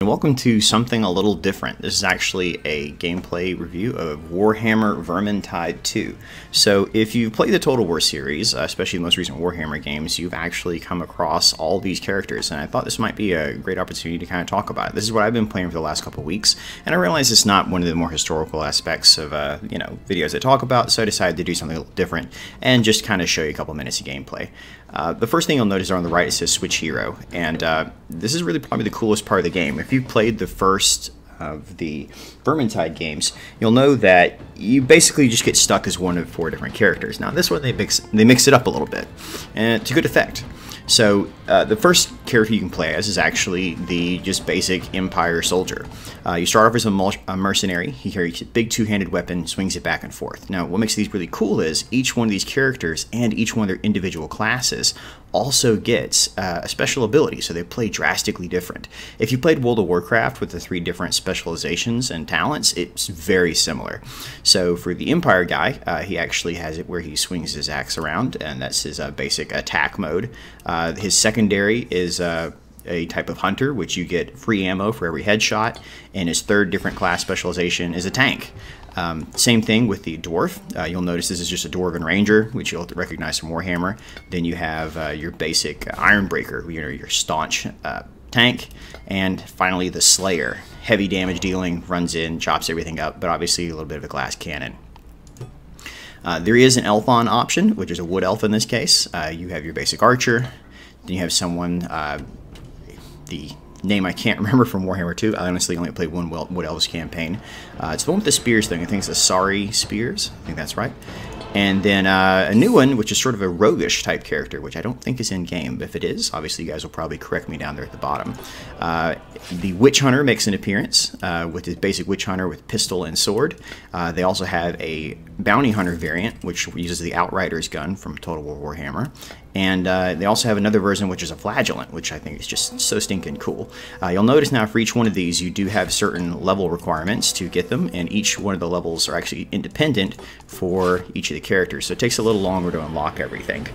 And welcome to something a little different. This is actually a gameplay review of Warhammer Vermintide 2. So if you've played the Total War series, especially the most recent Warhammer games, you've actually come across all these characters, and I thought this might be a great opportunity to kind of talk about it. This is what I've been playing for the last couple of weeks, and I realize it's not one of the more historical aspects of videos I talk about, so I decided to do something a little different and just kind of show you a couple minutes of gameplay. The first thing you'll notice on the right, it says Switch Hero, and this is really probably the coolest part of the game. If you've played the first of the Vermintide games, you'll know that you basically just get stuck as one of 4 different characters. Now this one they mix it up a little bit, and to good effect. So the first character you can play as is actually the just basic Empire soldier. You start off as a mercenary. He carries a big two-handed weapon, swings it back and forth. Now what makes these really cool is each one of these characters and each one of their individual classes also gets a special ability, so they play drastically different. If you played World of Warcraft with the 3 different specializations and talents, it's very similar. So for the Empire guy, he actually has it where he swings his axe around, and that's his basic attack mode. His secondary is a type of hunter, which you get free ammo for every headshot, and his 3rd different class specialization is a tank. Same thing with the dwarf. You'll notice this is just a dwarven ranger, which you'll recognize from Warhammer. Then you have your basic Ironbreaker, your staunch tank, and finally the Slayer, heavy damage dealing, runs in, chops everything up, but obviously a little bit of a glass cannon. There is an elf on option, which is a wood elf in this case. You have your basic archer. Then you have someone, the name I can't remember from Warhammer 2. I honestly only played one Wood Elves campaign. It's the one with the spears thing. I think it's the Sari spears. I think that's right. And then a new one, which is sort of a roguish type character, which I don't think is in-game. But if it is, obviously you guys will probably correct me down there at the bottom. The Witch Hunter makes an appearance with his basic Witch Hunter with pistol and sword. They also have a Bounty Hunter variant, which uses the Outrider's gun from Total War Warhammer. And they also have another version, which is a Flagellant, which I think is just so stinking cool. You'll notice now for each one of these, you do have certain level requirements to get them, and each one of the levels are actually independent for each of the characters, so it takes a little longer to unlock everything.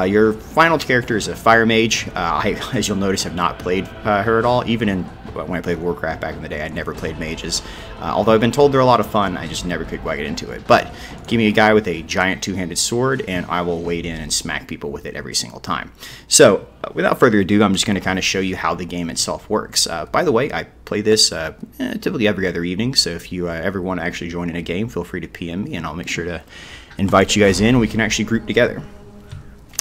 Your final character is a Fire Mage. I, as you'll notice, have not played her at all. Even when I played Warcraft back in the day, I never played mages. Although I've been told they're a lot of fun, I just never could quite get into it. But give me a guy with a giant two-handed sword, and I will wade in and smack people with it every single time. So, without further ado, I'm just going to kind of show you how the game itself works. By the way, I play this typically every other evening, so if you ever want to actually join in a game, feel free to PM me, and I'll make sure to invite you guys in, and we can actually group together.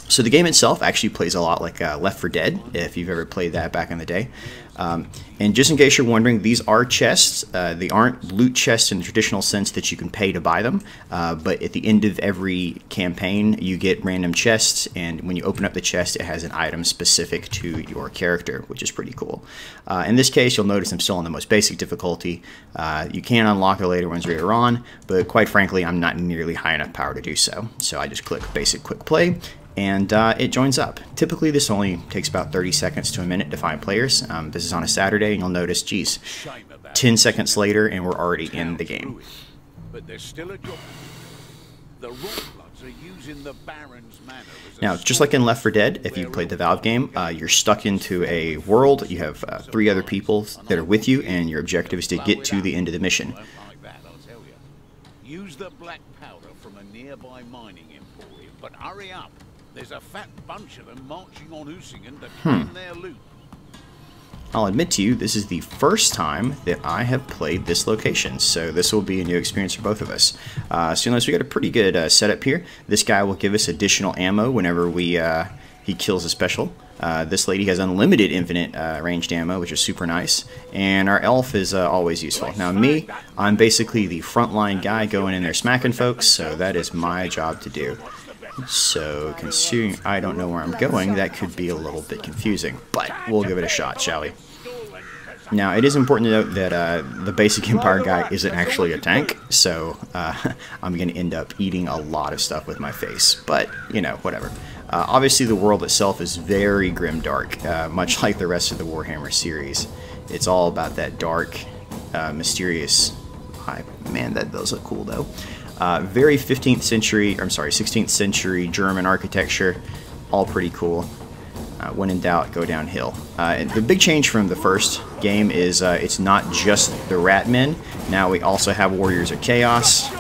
So the game itself actually plays a lot like Left 4 Dead, if you've ever played that back in the day. And just in case you're wondering, these are chests. They aren't loot chests in the traditional sense that you can pay to buy them, but at the end of every campaign, you get random chests, and when you open up the chest, it has an item specific to your character, which is pretty cool. In this case, you'll notice I'm still on the most basic difficulty. You can unlock the later ones later on, but quite frankly, I'm not nearly high enough power to do so. So I just click Basic Quick Play, and it joins up. Typically this only takes about 30 seconds to a minute to find players. This is on a Saturday, and you'll notice, geez, 10 seconds later and we're already in the game. But there's still a job. The Rockbloods are using the Baron's manor as now, just like in Left 4 Dead, if you played the Valve game, you're stuck into a world. You have 3 other people that are with you, and your objective is to get to the end of the mission. Use the black powder from a nearby mining emporium, but hurry up. There's a fat bunch of them marching on Usingen to claim their loot. I'll admit to you, this is the first time that I have played this location, so this will be a new experience for both of us. So you'll notice we got a pretty good setup here. This guy will give us additional ammo whenever he kills a special. This lady has unlimited infinite ranged ammo, which is super nice. And our elf is always useful. Now me, I'm basically the frontline guy going in there smacking folks, so that is my job to do. So, considering I don't know where I'm going, that could be a little bit confusing, but we'll give it a shot, shall we? Now, it is important to note that the basic Empire guy isn't actually a tank, so I'm going to end up eating a lot of stuff with my face, but, you know, whatever. Obviously, the world itself is very grimdark, much like the rest of the Warhammer series. It's all about that dark, mysterious vibe. Man, that does look cool, though. Very 15th century, I'm sorry, 16th century German architecture, all pretty cool. When in doubt, go downhill. The big change from the first game is it's not just the Ratmen. Now we also have Warriors of Chaos.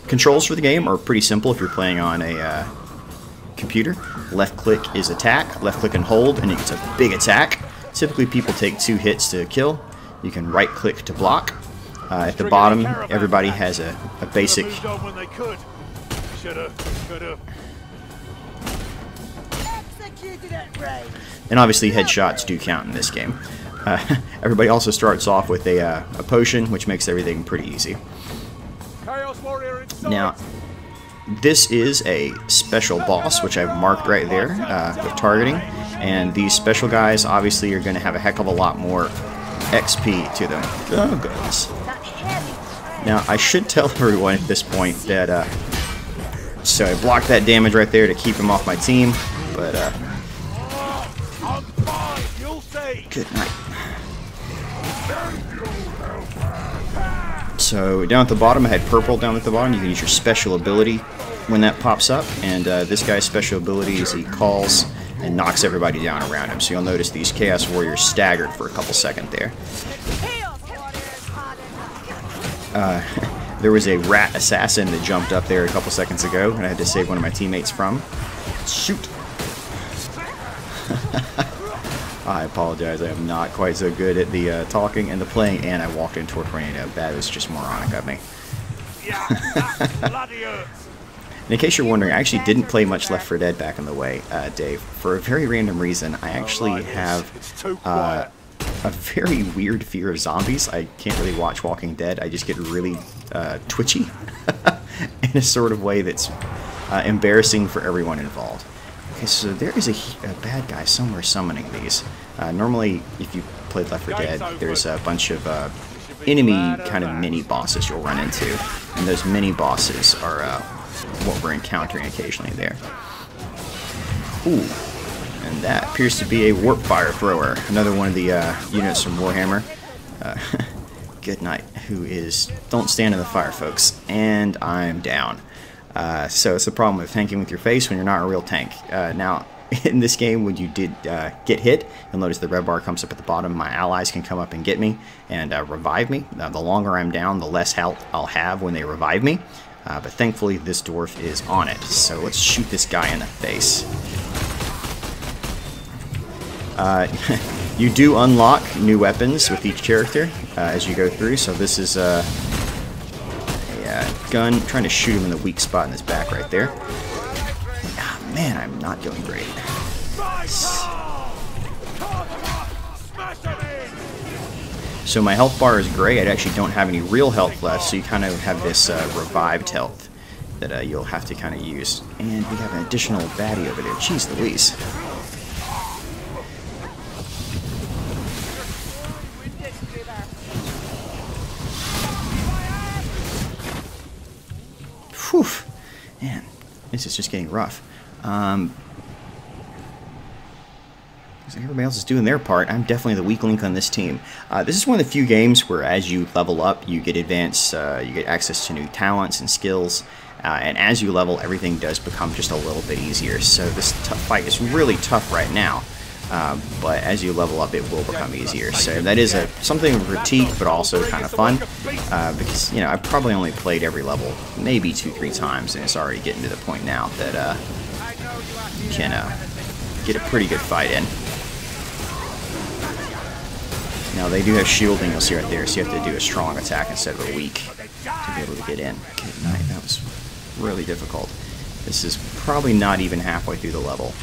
Controls for the game are pretty simple if you're playing on a computer. Left click is attack, left click and hold, and it's a big attack. Typically people take 2 hits to kill. You can right click to block. At the bottom, everybody has a basic... And obviously headshots do count in this game. Everybody also starts off with a potion, which makes everything pretty easy. Now, this is a special boss, which I've marked right there with targeting. And these special guys obviously are going to have a heck of a lot more XP to them. Oh, goodness. Now, I should tell everyone at this point that... so I blocked that damage right there to keep him off my team, but... good night. So down at the bottom, I had purple down at the bottom. You can use your special ability when that pops up, and this guy's special ability is he calls and knocks everybody down around him. So you'll notice these Chaos Warriors staggered for a couple seconds there. There was a rat assassin that jumped up there a couple seconds ago, and I had to save one of my teammates from. Shoot! I apologize, I am not quite so good at the talking and the playing, and I walked into a tornado. That was just moronic of me. In case you're wondering, I actually didn't play much Left 4 Dead back in the way, Dave. For a very random reason, I actually have a very weird fear of zombies. I can't really watch Walking Dead. I just get really twitchy in a sort of way that's embarrassing for everyone involved. Okay, so there is a bad guy somewhere summoning these. Normally, if you played Left 4 Dead, there's a bunch of enemy kind of mini-bosses you'll run into. And those mini-bosses are what we're encountering occasionally there. Ooh, and that appears to be a warp fire thrower. Another one of the units from Warhammer. Good night. Who is... Don't stand in the fire, folks. And I'm down. So it's the problem with tanking with your face when you're not a real tank. Now, in this game, when you did get hit, you'll notice the red bar comes up at the bottom. My allies can come up and get me and revive me. The longer I'm down, the less health I'll have when they revive me. But thankfully, this dwarf is on it. So let's shoot this guy in the face. You do unlock new weapons with each character as you go through. So this is a gun. I'm trying to shoot him in the weak spot in his back right there. Oh, man, I'm not doing great. So my health bar is gray. I actually don't have any real health left, so you kind of have this revived health that you'll have to kind of use. And we have an additional baddie over there. Jeez Louise. Whew. Man, this is just getting rough. Everybody else is doing their part. I'm definitely the weak link on this team. This is one of the few games where as you level up, you get advanced, you get access to new talents and skills, and as you level, everything does become just a little bit easier. So this fight is really tough right now, but as you level up, it will become easier. So that is something of a critique, but also kind of fun, because, you know, I've probably only played every level maybe 2-3 times, and it's already getting to the point now that you can get a pretty good fight in. Now they do have shielding, you'll see right there, so you have to do a strong attack instead of a weak to be able to get in. Good night, that was really difficult. This is probably not even halfway through the level,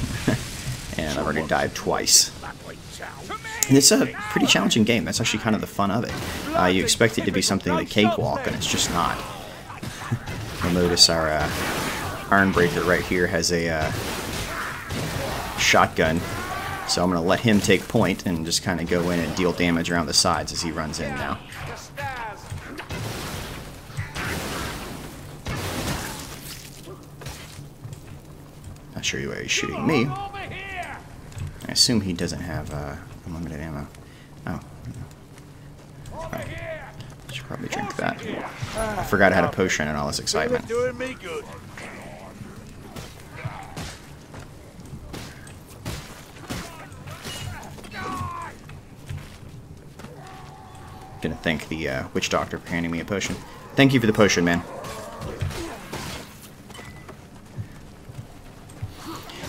and I've already died twice. And it's a pretty challenging game. That's actually kind of the fun of it. You expect it to be something like Cakewalk, and it's just not. You'll notice our Ironbreaker right here has a shotgun. So I'm going to let him take point and just kind of go in and deal damage around the sides as he runs in now. Not sure why he's shooting me. I assume he doesn't have unlimited ammo. Oh. Should probably drink that. I forgot I had a potion and all this excitement. gonna thank the witch doctor for handing me a potion. Thank you for the potion, man.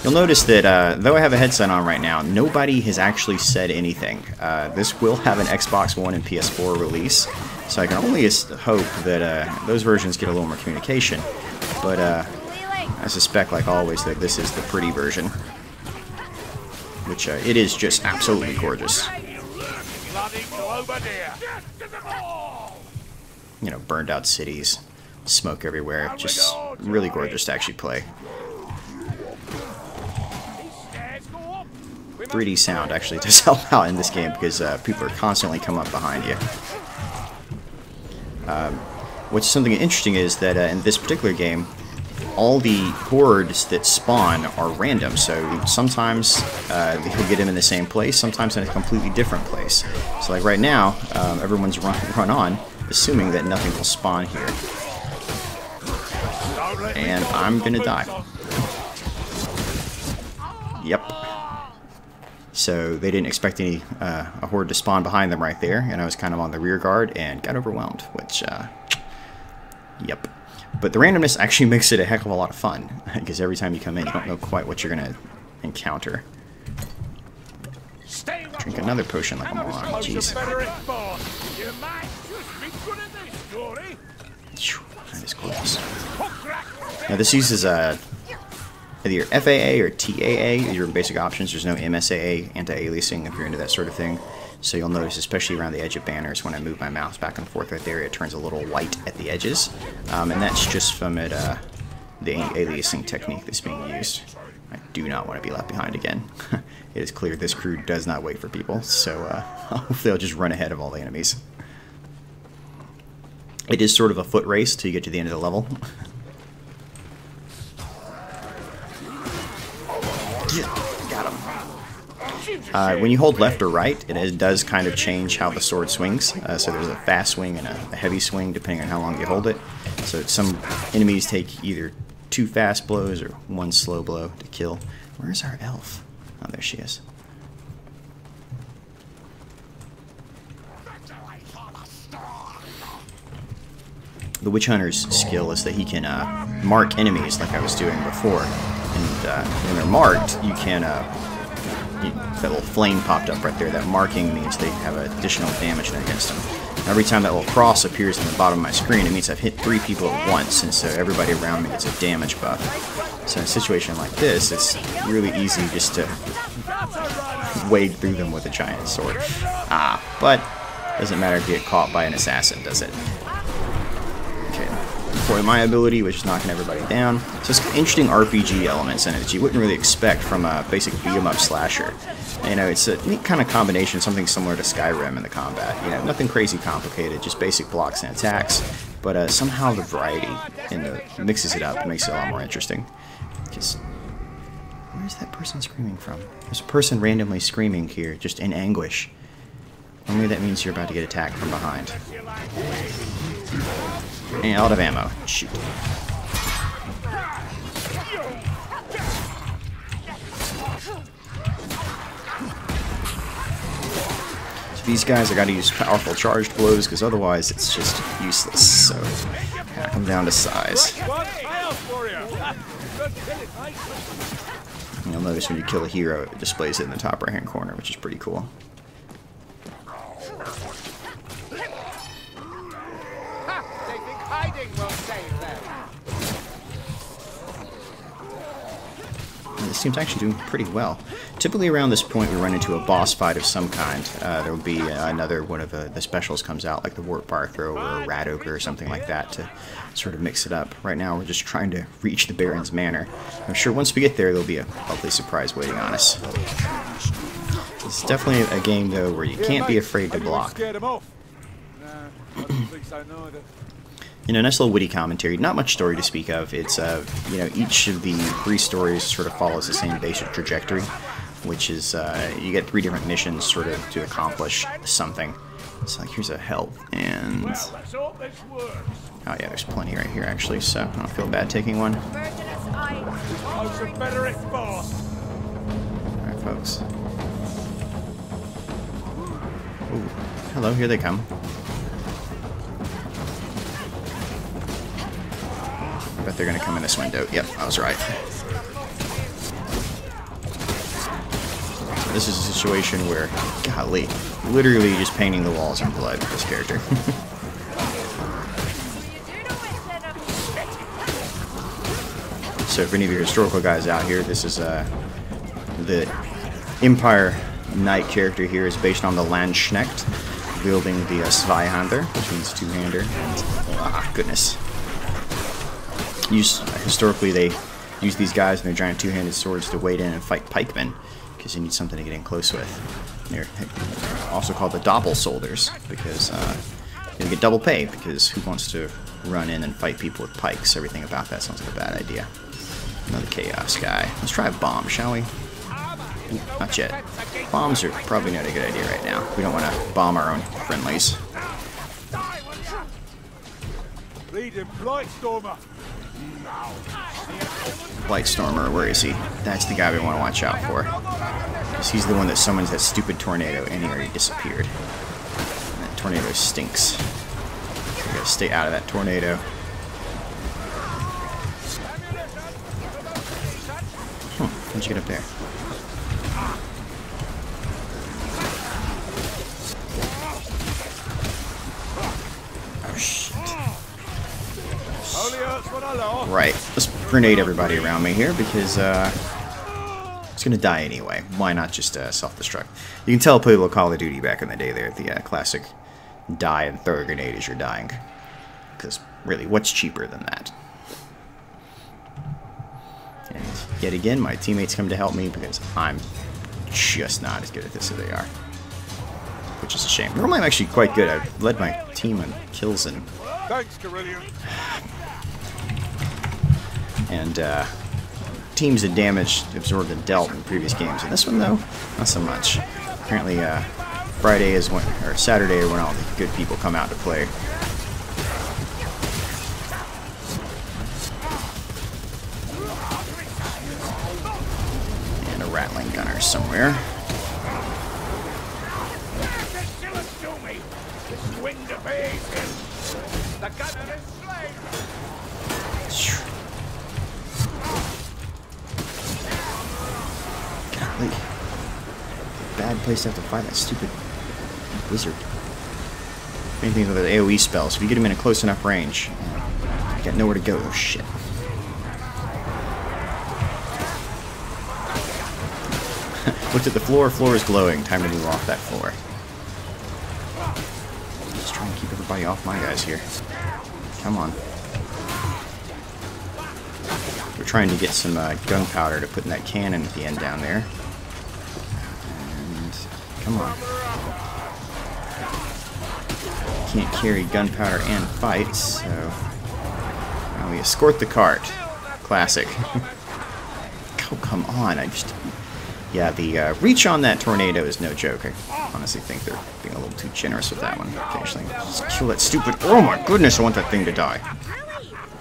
You'll notice that though I have a headset on right now, nobody has actually said anything. This will have an Xbox One and PS4 release, so I can only hope that those versions get a little more communication. But I suspect, like always, that this is the pretty version, which it is just absolutely gorgeous. You know, burned out cities, smoke everywhere, just really gorgeous to actually play. 3D sound actually does help out in this game because people are constantly coming up behind you. What's something interesting is that in this particular game, all the hordes that spawn are random, so sometimes you'll get them in the same place, sometimes in a completely different place. So like right now, everyone's run on, assuming that nothing will spawn here. And I'm gonna die. Yep. So they didn't expect any a horde to spawn behind them right there, and I was kind of on the rear guard and got overwhelmed, which, yep. But the randomness actually makes it a heck of a lot of fun, because every time you come in, you don't know quite what you're going to encounter. Drink another potion like a moron, jeez. That is close. Now this uses either FAA or TAA, your basic options. There's no MSAA, anti-aliasing, if you're into that sort of thing. So you'll notice, especially around the edge of banners, when I move my mouse back and forth right there, it turns a little white at the edges. And that's just from it, the aliasing technique that's being used. I do not want to be left behind again. It is clear this crew does not wait for people, so hopefully I'll just run ahead of all the enemies. It is sort of a foot race till you get to the end of the level. Got him. When you hold left or right, it does kind of change how the sword swings. So there's a fast swing and a heavy swing depending on how long you hold it. So some enemies take either 2 fast blows or 1 slow blow to kill. Where's our elf? Oh, there she is. The Witch Hunter's skill is that he can mark enemies like I was doing before. And when they're marked, you can, that little flame popped up right there. That marking means they have additional damage against them. Every time that little cross appears in the bottom of my screen, it means I've hit 3 people at once, and so everybody around me gets a damage buff. So in a situation like this, it's really easy just to wade through them with a giant sword. But doesn't matter if you get caught by an assassin, does it? Okay, deploy my ability, which is knocking everybody down. So it's interesting RPG elements in it that you wouldn't really expect from a basic beat-em-up slasher. You know, it's a neat kind of combination, something similar to Skyrim in the combat. You know, nothing crazy complicated, just basic blocks and attacks. But somehow the variety mixes it up and makes it a lot more interesting. Because where's that person screaming from? There's a person randomly screaming here, just in anguish. Normally that means you're about to get attacked from behind. And out of ammo. Shoot. So these guys, I gotta use powerful charged blows because otherwise it's just useless. So gotta come down to size. And you'll notice when you kill a hero, it displays it in the top right hand corner, which is pretty cool. This team's actually doing pretty well. Typically around this point we run into a boss fight of some kind. There will be another one of the specials comes out, like the Warp Fire Throw or a Rat Ogre or something like that, to sort of mix it up. Right now we're just trying to reach the Baron's Manor. I'm sure once we get there there'll be a lovely surprise waiting on us. It's definitely a game though where you can't be afraid to block. You know, nice little witty commentary. Not much story to speak of. It's, you know, each of the 3 stories sort of follows the same basic trajectory, which is, you get 3 different missions sort of to accomplish something. So, like, here's a health, and... oh, yeah, there's plenty right here, actually, so I don't feel bad taking one. Alright, folks. Ooh, hello, here they come. I bet they're gonna come in this window. Yep, I was right. This is a situation where, golly, literally just painting the walls in blood with this character. So for any of your historical guys out here, this is the Empire Knight character here is based on the Landsknecht, wielding the Zweihander, which means two-hander. And, goodness. Historically, they use these guys and their giant two-handed swords to wade in and fight pikemen, because you need something to get in close with. They're also called the Doppel soldiers, because you get double pay, because who wants to run in and fight people with pikes? Everything about that sounds like a bad idea. Another chaos guy. Let's try a bomb, shall we? Not yet. Bombs are probably not a good idea right now. We don't want to bomb our own friendlies. Blightstormer, where is he? That's the guy we want to watch out for. Because he's the one that summons that stupid tornado, and he already disappeared. And that tornado stinks. So we gotta stay out of that tornado. How'd you get up there? Oh, shit. Right, let's grenade everybody around me here, because it's gonna die anyway. Why not just self-destruct? You can tell I played a little Call of Duty back in the day there, the classic die and throw a grenade as you're dying. Because, really, what's cheaper than that? And yet again, my teammates come to help me because I'm just not as good at this as they are. Which is a shame. Normally I'm actually quite good. I've led my team on kills and... Thanks, Carillion. And teams that damaged, absorbed, and dealt in previous games. In this one, though, not so much. Apparently, Friday is when, or Saturday, is when all the good people come out to play. And a rattling gunner somewhere. Golly. Bad place to have to fight that stupid wizard. Main thing with the AoE spells, if you get him in a close enough range, you got nowhere to go. Oh shit. Looked at the floor, floor is glowing. Time to move off that floor. Just trying to keep everybody off my guys here. Come on. We're trying to get some gunpowder to put in that cannon at the end down there. And come on. Can't carry gunpowder and fight, so now we escort the cart. Classic. Oh, come on. Yeah, the reach on that tornado is no joke. I honestly think they're being a little too generous with that one. Occasionally, just kill that stupid... Oh my goodness, I want that thing to die.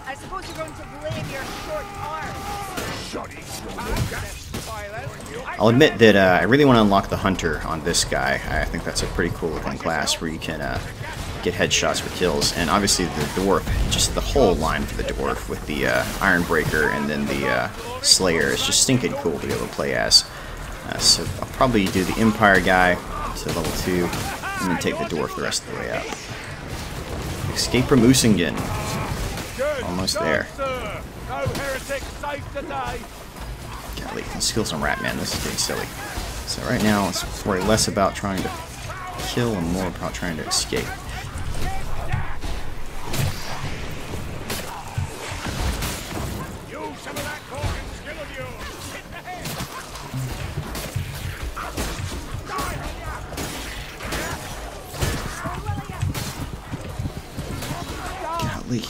I suppose you're going to blame your short arm. I'll admit that I really want to unlock the Hunter on this guy. I think that's a pretty cool looking class where you can get headshots for kills. And obviously the Dwarf, just the whole line for the Dwarf with the Ironbreaker and then the Slayer is just stinking cool to be able to play as. So I'll probably do the Empire guy to level 2 and then take the Dwarf the rest of the way up. Escape from Usingen. Almost there. Golly, let's kill some Ratman. This is getting silly. So right now, let's worry less about trying to kill and more about trying to escape. Golly.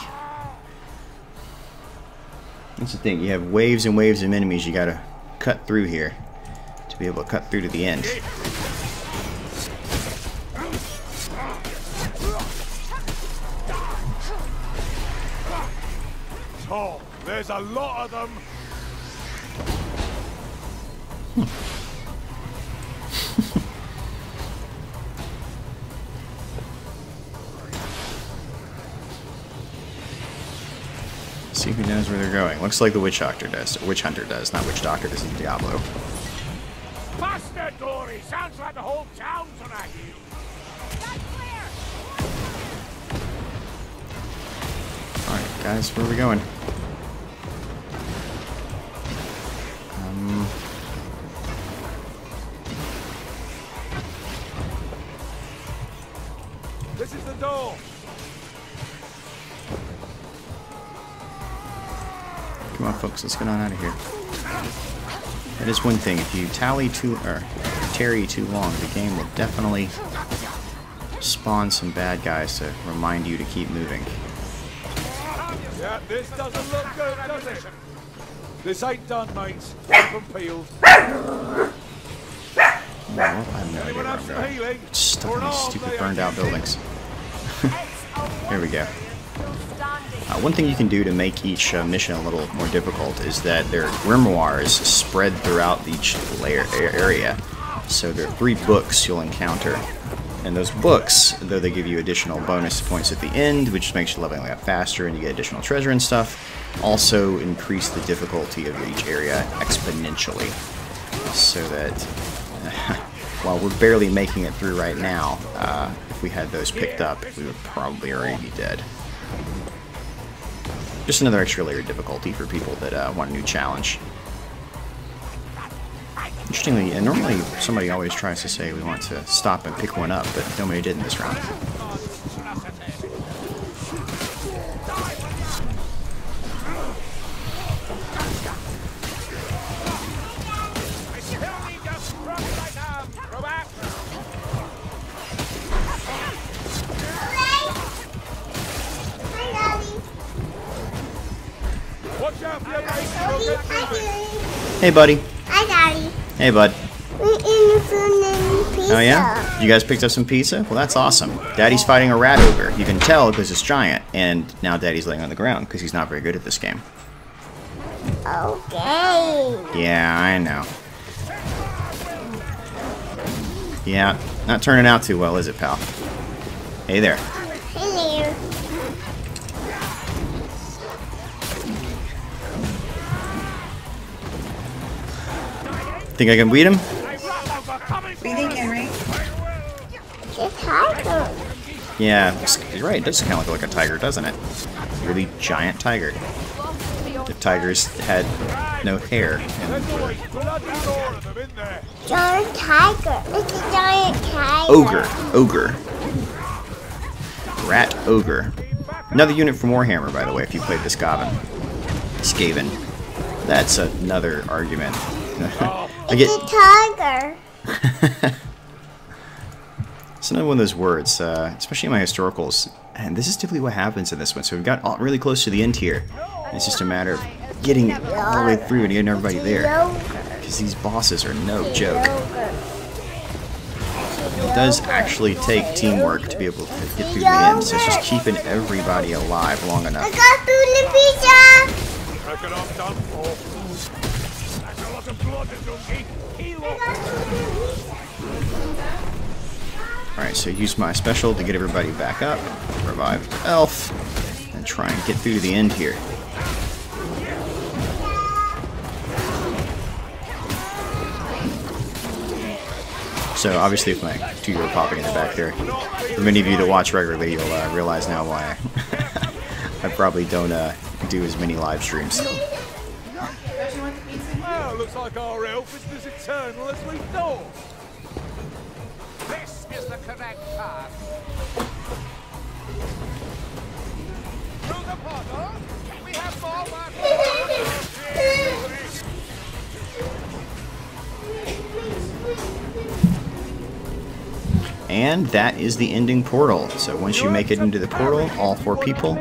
That's the thing, you have waves and waves of enemies you gotta cut through here to be able to cut through to the end. Oh, there's a lot of them. Let's see who knows where they're going. Looks like the Witch Doctor does. Or Witch Hunter does, not Witch Doctor. This is Diablo. Faster, Dory! Sounds like the whole town's on our heels. Alright, guys, where are we going? This is the door. Come on, folks, let's get on out of here. That is one thing. If you tarry too long, the game will definitely spawn some bad guys to remind you to keep moving. Yeah, this doesn't look good, does it? This ain't done, mates. Open peeled. Well, I have no idea where I'm going. It's stuck in these stupid burned out buildings. There we go. One thing you can do to make each mission a little more difficult is that there are grimoires spread throughout each area. So there are 3 books you'll encounter. And those books, though they give you additional bonus points at the end, which makes you leveling up faster and you get additional treasure and stuff, also increase the difficulty of each area exponentially. So that while we're barely making it through right now, if we had those picked up, we would probably already be dead. Just another extra layer of difficulty for people that want a new challenge. Interestingly, and normally somebody always tries to say we want to stop and pick one up, but nobody did in this round. Hey, buddy. Hi, Daddy. Hey, bud. We're eating food and pizza. Oh, yeah? You guys picked up some pizza? Well, that's awesome. Daddy's fighting a rat ogre. You can tell because it's giant. And now Daddy's laying on the ground because he's not very good at this game. Okay. Yeah, I know. Yeah, not turning out too well, is it, pal? Hey there. Hello. Think I can beat him? What do you think, Henry? It's tiger. Yeah, you're right. It does kind of look like a tiger, doesn't it? Really giant tiger. The tigers had no hair. Giant tiger. It's a giant tiger. Ogre. Rat ogre. Another unit from Warhammer, by the way, if you played the Skaven. That's another argument. It's a tiger. It's another one of those words, especially in my historicals. And this is typically what happens in this one. So we've got really close to the end here. And it's just a matter of getting it all the way through and getting everybody there. Because these bosses are no joke. It does actually take teamwork to be able to get through the end. So it's just keeping everybody alive long enough. I got food and pizza. Reckon I'm done for. That's a lot of blood, donkey. Alright, so use my special to get everybody back up. Revive the elf. And try and get through to the end here. So obviously with my 2-year-old popping in the back there, for many of you that watch regularly, you'll realize now why I probably don't do as many live streams. Well, looks like our elf is as eternal as we thought. This is the correct path. Through the portal, we have more work. And that is the ending portal. So once you make it into the portal, all 4 people,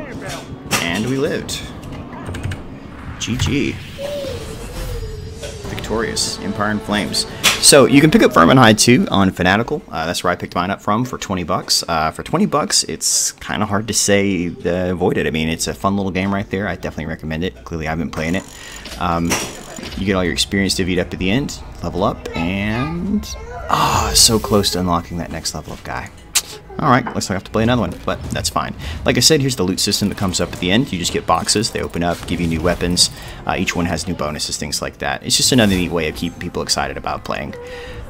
and we lived. GG. Victorious. Empire in Flames. So you can pick up Vermintide 2 on Fanatical. That's where I picked mine up from for 20 bucks. For 20 bucks, it's kind of hard to say avoid it. I mean, it's a fun little game right there. I definitely recommend it. Clearly, I've been playing it. You get all your experience divvied up at the end, level up, and so close to unlocking that next level of guy. Alright, looks like I have to play another one, but that's fine. Like I said, here's the loot system that comes up at the end. You just get boxes, they open up, give you new weapons. Each one has new bonuses, things like that. It's just another neat way of keeping people excited about playing.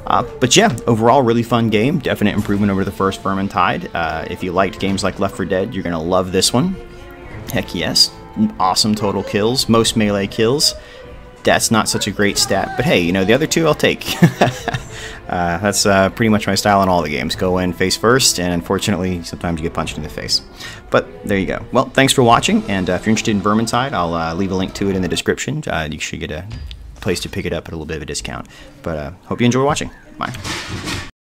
But yeah, overall, really fun game. Definite improvement over the first Vermintide. If you liked games like Left 4 Dead, you're going to love this one. Heck yes. Awesome total kills, most melee kills. That's not such a great stat, but hey, you know, the other two I'll take. That's pretty much my style in all the games. Go in face first, and unfortunately, sometimes you get punched in the face. But there you go. Well, thanks for watching, and if you're interested in Vermintide, I'll leave a link to it in the description. You should get a place to pick it up at a little bit of a discount. But hope you enjoy watching. Bye.